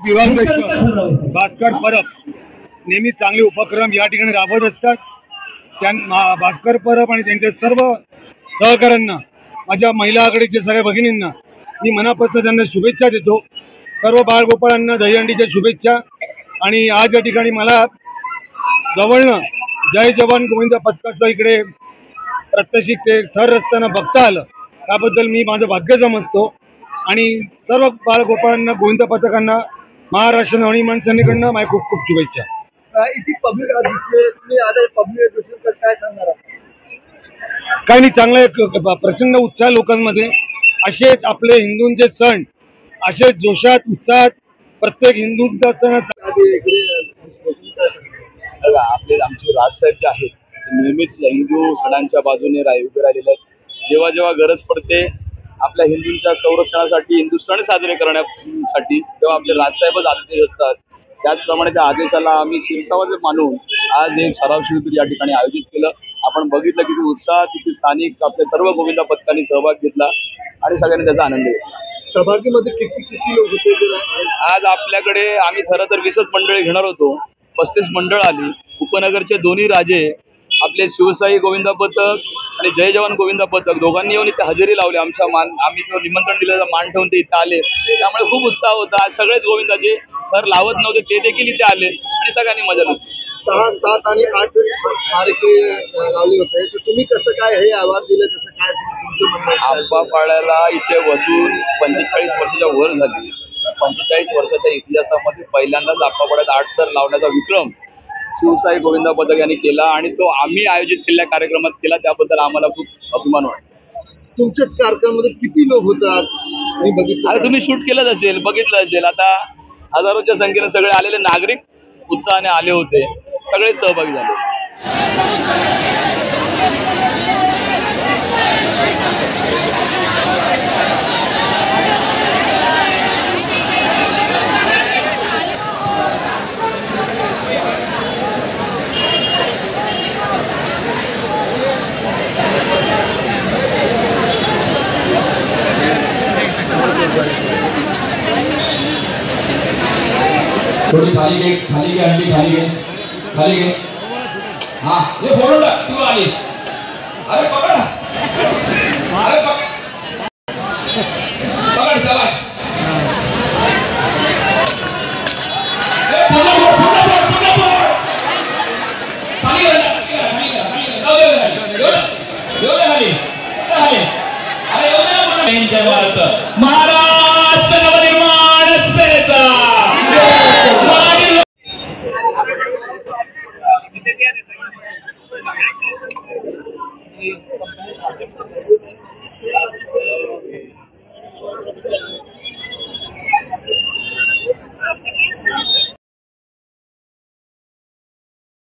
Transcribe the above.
विभागाध्यक्ष भास्कर परब नेहमी चांगले उपक्रम या ठिकाणी राबवत असतात। भास्कर परब आणि त्यांच्या सर्व सहकाऱ्यांना, माझ्या महिला आघाडीच्या सगळ्या भगिनींना मी मनापासून त्यांना शुभेच्छा देतो। सर्व बाळगोपाळांना दहीहंडीच्या शुभेच्छा। आणि आज या ठिकाणी मला जवळनं जय जवान गोविंद पथकाचं इकडे प्रत्यक्षित ते थर रस्त्यानं बघता आलं, त्याबद्दल मी माझं भाग्य समजतो। आणि सर्व बाळगोपाळांना, गोविंद पथकांना महाराष्ट्र नवनिर्माण सेनेकडनं माझ्या खूप खूप शुभेच्छा। इथे पब्लिक दिसले, तुम्ही आता पब्लिक दिसले तर काय सांगणार? काय नाही, चांगला एक प्रचंड उत्साह लोकांमध्ये। असेच आपले हिंदूंचे सण असेच जोशात उत्साहात प्रत्येक हिंदूंचा सण आपले आमचे राजसाहेब जे आहेत नेहमीच हिंदू सणांच्या बाजूने उभे राहिलेले आहेत। जेव्हा जेव्हा गरज पडते आपल्या हिंदूंच्या संरक्षणासाठी, हिंदू सण साजरे करण्यासाठी, तेव्हा आपले राजसाहेबच आदेश असतात। त्याचप्रमाणे त्या आदेशाला आम्ही शिरसावत मानून आज एक सराव शिबिर या ठिकाणी आयोजित केलं। आपण बघितलं किती उत्साह, किती स्थानिक आपल्या सर्व गोविंदा पथकांनी सहभाग घेतला आणि सगळ्यांनी त्याचा आनंद घेतला। सहभागीमध्ये किती लोक होते? आज आपल्याकडे आम्ही खरं तर 20च मंडळी घेणार होतो, 35 मंडळ आली। उपनगरचे दोन्ही राजे, आपले शिवशाही गोविंदा पथक आणि जय जवान गोविंदा पथक दोघांनी येऊन इथे हजेरी लावली। आम्ही निमंत्रण दिलेलं मान ठेवून ते इथे आले, त्यामुळे खूप उत्साह होता। आज सगळेच गोविंदाचे थर लावत नव्हते ते देखील इथे आले आणि सगळ्यांनी मजा घेतली। 6, 7 आणि 8 तारखे लावले होते, तर तुम्ही कसं काय हे आवाज दिलं, कसं काय? आंबा पाड्याला इथे बसून 45 वर्षाच्या वर झाली। 45 वर्षाच्या इतिहासामध्ये पहिल्यांदाच आंबा पाड्यात 8 थर लावण्याचा विक्रम शिवशाही गोविंदा पथक यांनी केला आणि तो आम्ही आयोजित केलेल्या कार्यक्रमात केला, त्याबद्दल आम्हाला खूप अभिमान वाटतो। तुमच्याच कार्यक्रमामध्ये किती लोक होतात? आता तुम्ही शूट केलंच असेल, बघितलं असेल। आता हजारोच्या संख्येने सगळे आलेले नागरिक उत्साहाने आले होते, सगळे सहभागी झाले। थोड़ी खाली घे अंडी खाली घे। हाँ ये फोड़ो ना तू आली, अरे पकड़।